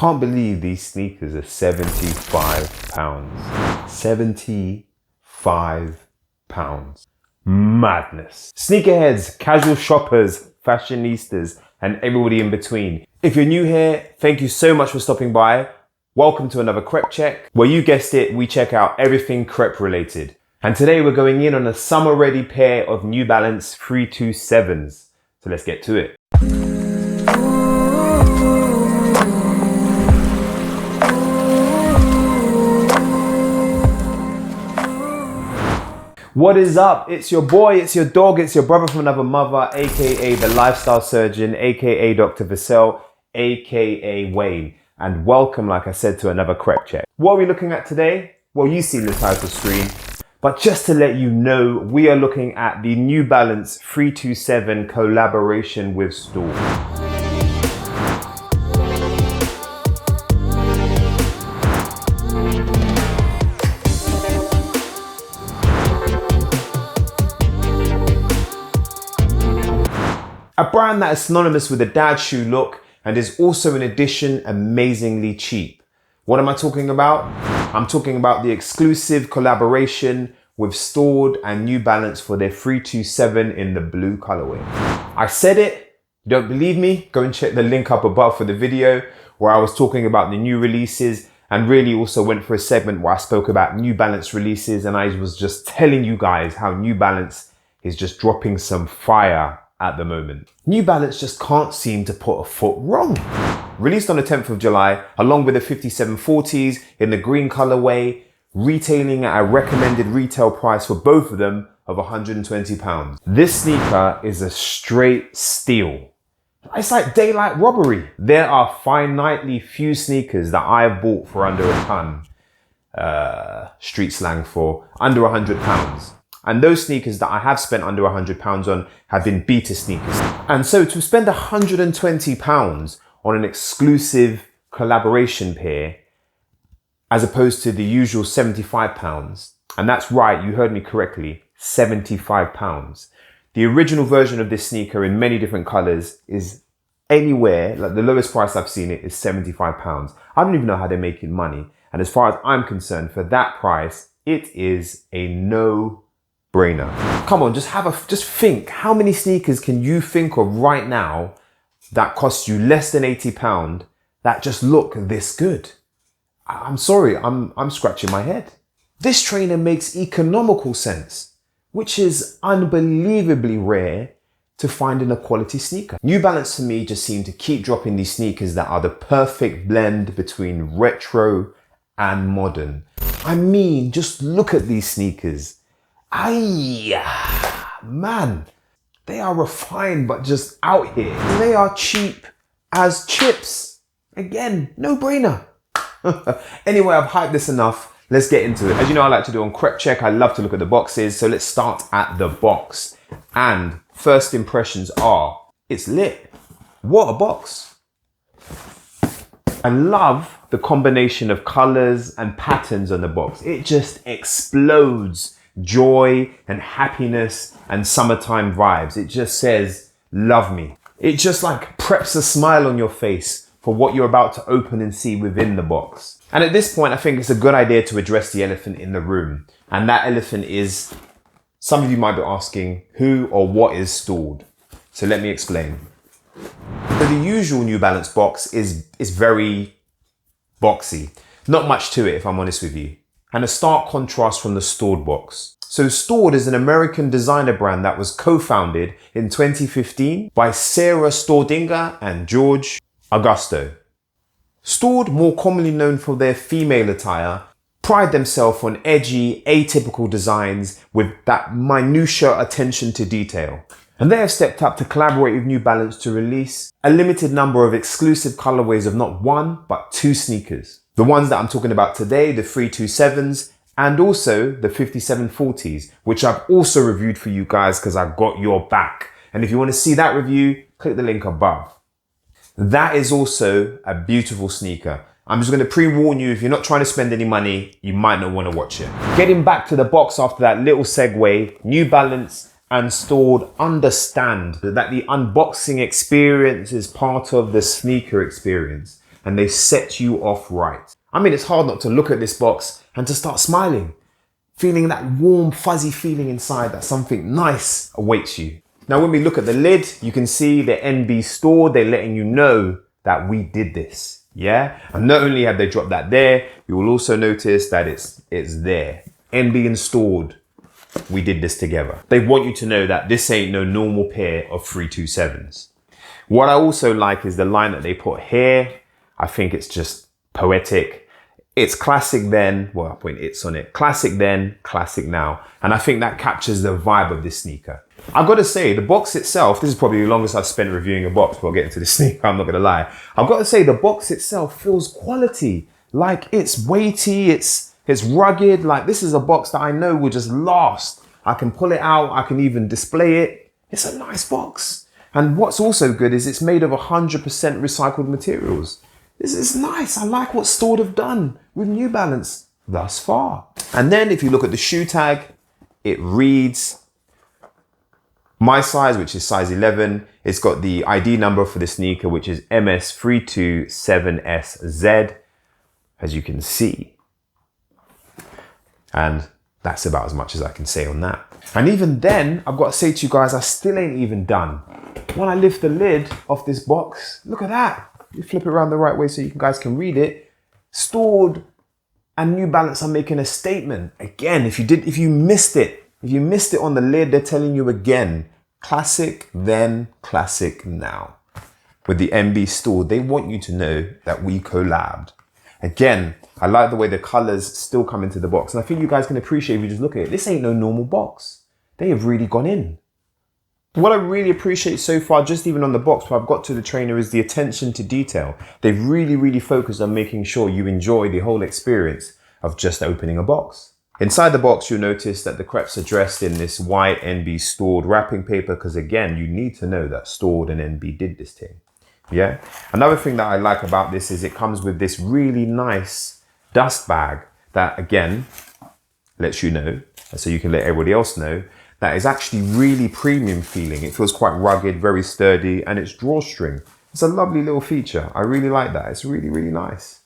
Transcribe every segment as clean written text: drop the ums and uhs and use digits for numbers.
Can't believe these sneakers are £75. £75. Madness. Sneakerheads, casual shoppers, fashionistas, and everybody in between. If you're new here, thank you so much for stopping by. Welcome to another Crep Check, where you guessed it, we check out everything crep related. And today we're going in on a summer ready pair of New Balance 327s. So let's get to it. What is up? It's your boy, it's your dog, it's your brother from another mother, aka the lifestyle surgeon, aka Dr. Vassell, aka Wayne. And welcome, like I said, to another Crep Check. What are we looking at today? Well, you've seen the title screen, but just to let you know, we are looking at the New Balance 327 collaboration with STAUD. A brand that is synonymous with a dad shoe look and is also in addition amazingly cheap. What am I talking about? I'm talking about the exclusive collaboration with STAUD and New Balance for their 327 in the blue colorway. I said it, don't believe me? Go and check the link up above for the video where I was talking about the new releases and really also went for a segment where I spoke about New Balance releases and I was just telling you guys how New Balance is just dropping some fire at the moment. New Balance just can't seem to put a foot wrong. Released on the 10th of July, along with the 5740s in the green colorway, retailing at a recommended retail price for both of them of £120. This sneaker is a straight steal. It's like daylight robbery. There are finitely few sneakers that I've bought for under a ton, street slang for under £100. And those sneakers that I have spent under £100 on have been beta sneakers. And so to spend £120 on an exclusive collaboration pair, as opposed to the usual £75, and that's right, you heard me correctly, £75. The original version of this sneaker in many different colors is anywhere, like the lowest price I've seen it is £75. I don't even know how they're making money. And as far as I'm concerned, for that price, it is a no-brainer. Come on, just think, how many sneakers can you think of right now that cost you less than £80 that just look this good? I'm sorry, I'm scratching my head. This trainer makes economical sense, which is unbelievably rare to find in a quality sneaker. New Balance to me just seem to keep dropping these sneakers that are the perfect blend between retro and modern. I mean, just look at these sneakers. Man, they are refined but just out here. They are cheap as chips. Again, no brainer. Anyway, I've hyped this enough. Let's get into it. As you know, I like to do on Crep Check. I love to look at the boxes. So let's start at the box. And first impressions are, it's lit. What a box. I love the combination of colors and patterns on the box. It just explodes joy and happiness and summertime vibes. It just says, love me. It just like preps a smile on your face for what you're about to open and see within the box. And at this point, I think it's a good idea to address the elephant in the room. And that elephant is, some of you might be asking, who or what is STAUD? So let me explain. So the usual New Balance box is very boxy. Not much to it, if I'm honest with you. And a stark contrast from the STAUD box. So STAUD is an American designer brand that was co-founded in 2015 by Sarah Staudinger and George Augusto. STAUD, more commonly known for their female attire, pride themselves on edgy, atypical designs with that minutiae attention to detail. And they have stepped up to collaborate with New Balance to release a limited number of exclusive colorways of not one, but two sneakers. The ones that I'm talking about today, the 327s, and also the 5740s, which I've also reviewed for you guys because I got your back. And if you want to see that review, click the link above. That is also a beautiful sneaker. I'm just going to pre-warn you, if you're not trying to spend any money, you might not want to watch it. Getting back to the box after that little segue, New Balance and STAUD understand that the unboxing experience is part of the sneaker experience. and they set you off right. I mean, it's hard not to look at this box and to start smiling, feeling that warm, fuzzy feeling inside that something nice awaits you. Now, when we look at the lid, you can see the NB stored. They're letting you know that we did this, yeah? And not only have they dropped that there, you will also notice that it's there. NB and stored. We did this together. They want you to know that this ain't no normal pair of 327s. What I also like is the line that they put here. I think it's just poetic. It's classic then, well, I put it's on it. Classic then, classic now. And I think that captures the vibe of this sneaker. I've got to say, the box itself, this is probably the longest I've spent reviewing a box before getting to the sneaker, I'm not going to lie. I've got to say, the box itself feels quality. Like, it's weighty, it's rugged. Like, this is a box that I know will just last. I can pull it out, I can even display it. It's a nice box. And what's also good is it's made of 100% recycled materials. This is nice. I like what STAUD have done with New Balance thus far. And then if you look at the shoe tag, it reads my size, which is size 11. It's got the ID number for the sneaker, which is MS327SZ, as you can see. And that's about as much as I can say on that. And even then, I've got to say to you guys, I still ain't even done. When I lift the lid off this box, look at that. You flip it around the right way so you guys can read it. STAUD and New Balance are making a statement. Again, if you missed it on the lid, they're telling you again, classic then, classic now. With the MB STAUD, they want you to know that we collabed. Again, I like the way the colors still come into the box. And I think you guys can appreciate if you just look at it. This ain't no normal box. They have really gone in. What I really appreciate so far, just even on the box where I've got to the trainer, is the attention to detail. They've really focused on making sure you enjoy the whole experience of just opening a box. Inside the box, you'll notice that the crepes are dressed in this white NB STAUD wrapping paper, because again, you need to know that STAUD and NB did this thing. Yeah. Another thing that I like about this is it comes with this really nice dust bag that again lets you know, so you can let everybody else know, that is actually really premium feeling. It feels quite rugged, very sturdy, and it's drawstring. It's a lovely little feature. I really like that. It's really nice.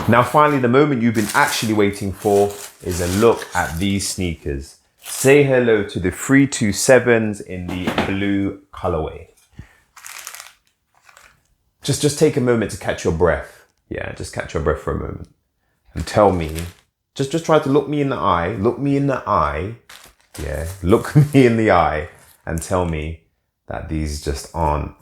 Now, finally, the moment you've been actually waiting for is a look at these sneakers. Say hello to the 327s in the Blue Colourway. Just take a moment to catch your breath. Yeah, just catch your breath for a moment. And tell me, just try to look me in the eye. Look me in the eye. Yeah, look me in the eye and tell me that these just aren't.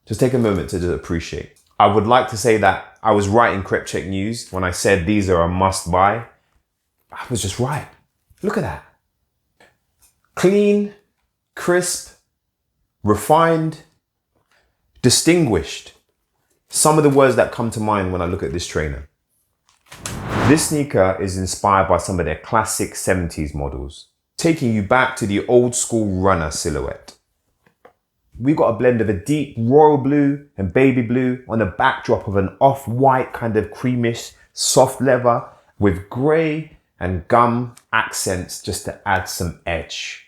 Just take a moment to just appreciate. I would like to say that I was right in Crep Check News when I said these are a must buy. I was just right. Look at that. Clean, crisp, refined, distinguished. Some of the words that come to mind when I look at this trainer. This sneaker is inspired by some of their classic 70s models, taking you back to the old school runner silhouette. We got a blend of a deep royal blue and baby blue on the backdrop of an off-white kind of creamish soft leather with grey and gum accents just to add some edge.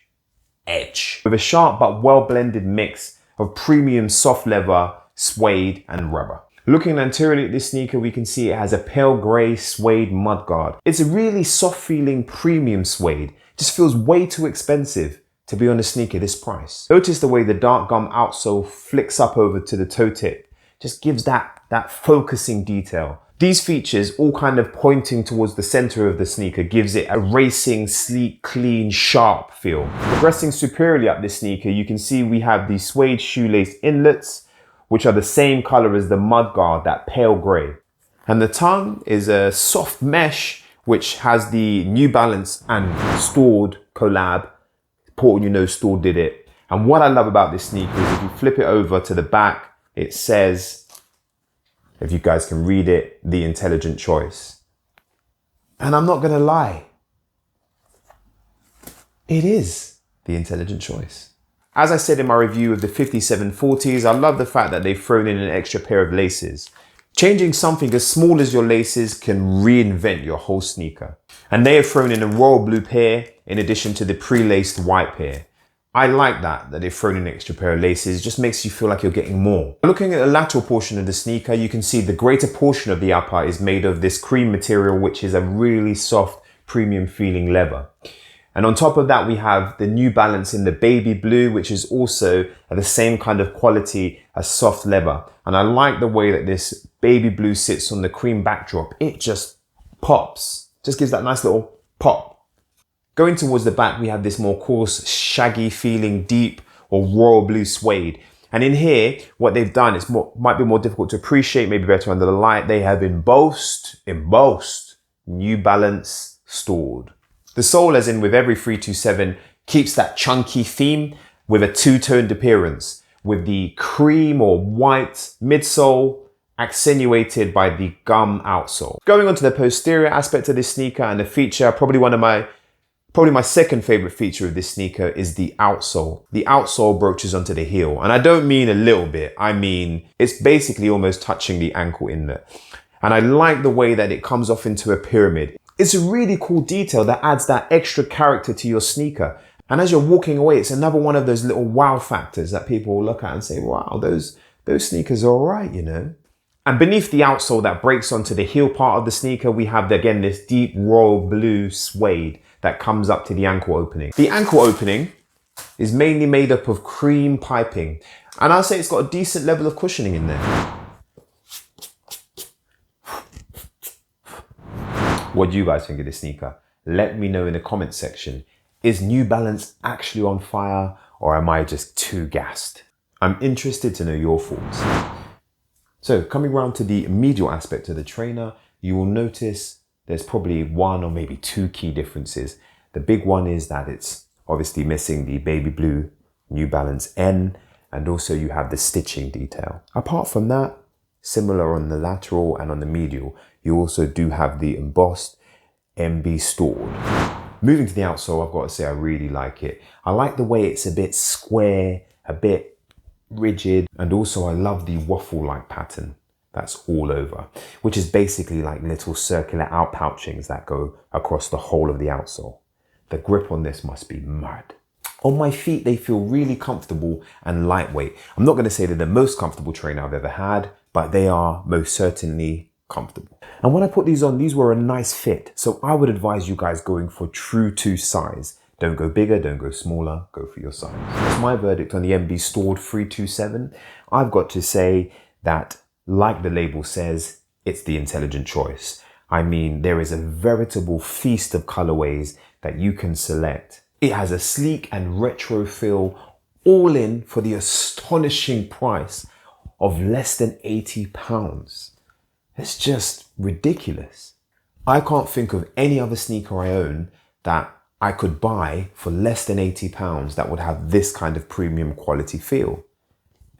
With a sharp but well-blended mix of premium soft leather, suede and rubber. Looking anteriorly at this sneaker, we can see it has a pale grey suede mudguard. It's a really soft feeling premium suede. Just feels way too expensive to be on a sneaker this price. Notice the way the dark gum outsole flicks up over to the toe tip. Just gives that focusing detail. These features, all kind of pointing towards the center of the sneaker, gives it a racing, sleek, clean, sharp feel. Progressing superiorly up this sneaker, you can see we have the suede shoelace inlets, which are the same color as the mudguard, that pale gray. And the tongue is a soft mesh, which has the New Balance and STAUD collab. Important you know STAUD did it. And what I love about this sneaker is if you flip it over to the back, it says, if you guys can read it, the intelligent choice. And I'm not gonna lie, it is the intelligent choice. As I said in my review of the 5740s, I love the fact that they've thrown in an extra pair of laces. Changing something as small as your laces can reinvent your whole sneaker. And they have thrown in a royal blue pair in addition to the pre-laced white pair. I like that they've thrown in an extra pair of laces. It just makes you feel like you're getting more. Looking at the lateral portion of the sneaker, you can see the greater portion of the upper is made of this cream material, which is a really soft, premium feeling leather. And on top of that, we have the New Balance in the baby blue, which is also the same kind of quality as soft leather. And I like the way that this baby blue sits on the cream backdrop. It just pops, just gives that nice little pop. Going towards the back, we have this more coarse, shaggy feeling deep or royal blue suede. And in here, what they've done is might be more difficult to appreciate, maybe better under the light. They have embossed New Balance STAUD. The sole, as in with every 327, keeps that chunky theme with a two-toned appearance, with the cream or white midsole accentuated by the gum outsole. Going on to the posterior aspect of this sneaker and the feature, probably my second favorite feature of this sneaker is the outsole. The outsole broaches onto the heel. And I don't mean a little bit. I mean, it's basically almost touching the ankle inlet. And I like the way that it comes off into a pyramid. It's a really cool detail that adds that extra character to your sneaker. And as you're walking away, it's another one of those little wow factors that people will look at and say, wow, those sneakers are all right, you know. And beneath the outsole that breaks onto the heel part of the sneaker, we have, again, this deep royal blue suede that comes up to the ankle opening. The ankle opening is mainly made up of cream piping. And I'll say it's got a decent level of cushioning in there. What do you guys think of this sneaker? Let me know in the comment section. Is New Balance actually on fire, or am I just too gassed? I'm interested to know your thoughts. So coming around to the medial aspect of the trainer, you will notice there's probably one or maybe two key differences. The big one is that it's obviously missing the baby blue New Balance N, and also you have the stitching detail. Apart from that, similar on the lateral and on the medial, you also do have the embossed MB STAUD. Moving to the outsole, I've got to say I really like it. I like the way it's a bit square, a bit rigid, and also I love the waffle-like pattern that's all over, which is basically like little circular outpouchings that go across the whole of the outsole. The grip on this must be mad. On my feet, they feel really comfortable and lightweight. I'm not going to say they're the most comfortable trainer I've ever had, but they are most certainly comfortable. And when I put these on, these were a nice fit. So I would advise you guys going for true to size. Don't go bigger, don't go smaller, go for your size. That's my verdict on the MB STAUD 327. I've got to say that, like the label says, it's the intelligent choice. I mean, there is a veritable feast of colorways that you can select. It has a sleek and retro feel, all in for the astonishing price of less than £80. It's just ridiculous. I can't think of any other sneaker I own that I could buy for less than £80 that would have this kind of premium quality feel.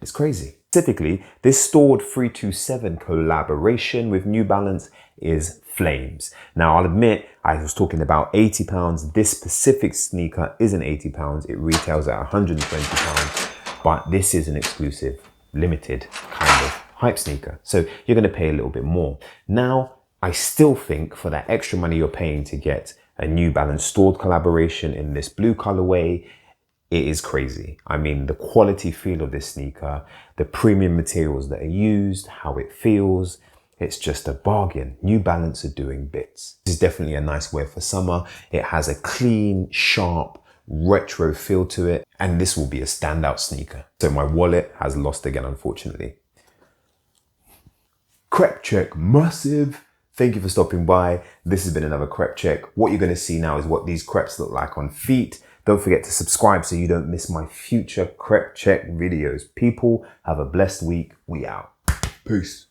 It's crazy. Specifically, this STAUD 327 collaboration with New Balance is flames. Now, I'll admit, I was talking about £80. This specific sneaker isn't £80. It retails at £120, but this is an exclusive, limited kind of hype sneaker. So you're going to pay a little bit more. Now, I still think for that extra money you're paying to get a New Balance STAUD collaboration in this blue colorway, it is crazy. I mean, the quality feel of this sneaker, the premium materials that are used, how it feels, it's just a bargain. New Balance are doing bits. This is definitely a nice wear for summer. It has a clean, sharp, retro feel to it, and this will be a standout sneaker. So my wallet has lost again, unfortunately. Crep check massive. Thank you for stopping by. This has been another crep check. What you're going to see now is what these crepes look like on feet. Don't forget to subscribe so you don't miss my future crep check videos. People, have a blessed week. We out. Peace.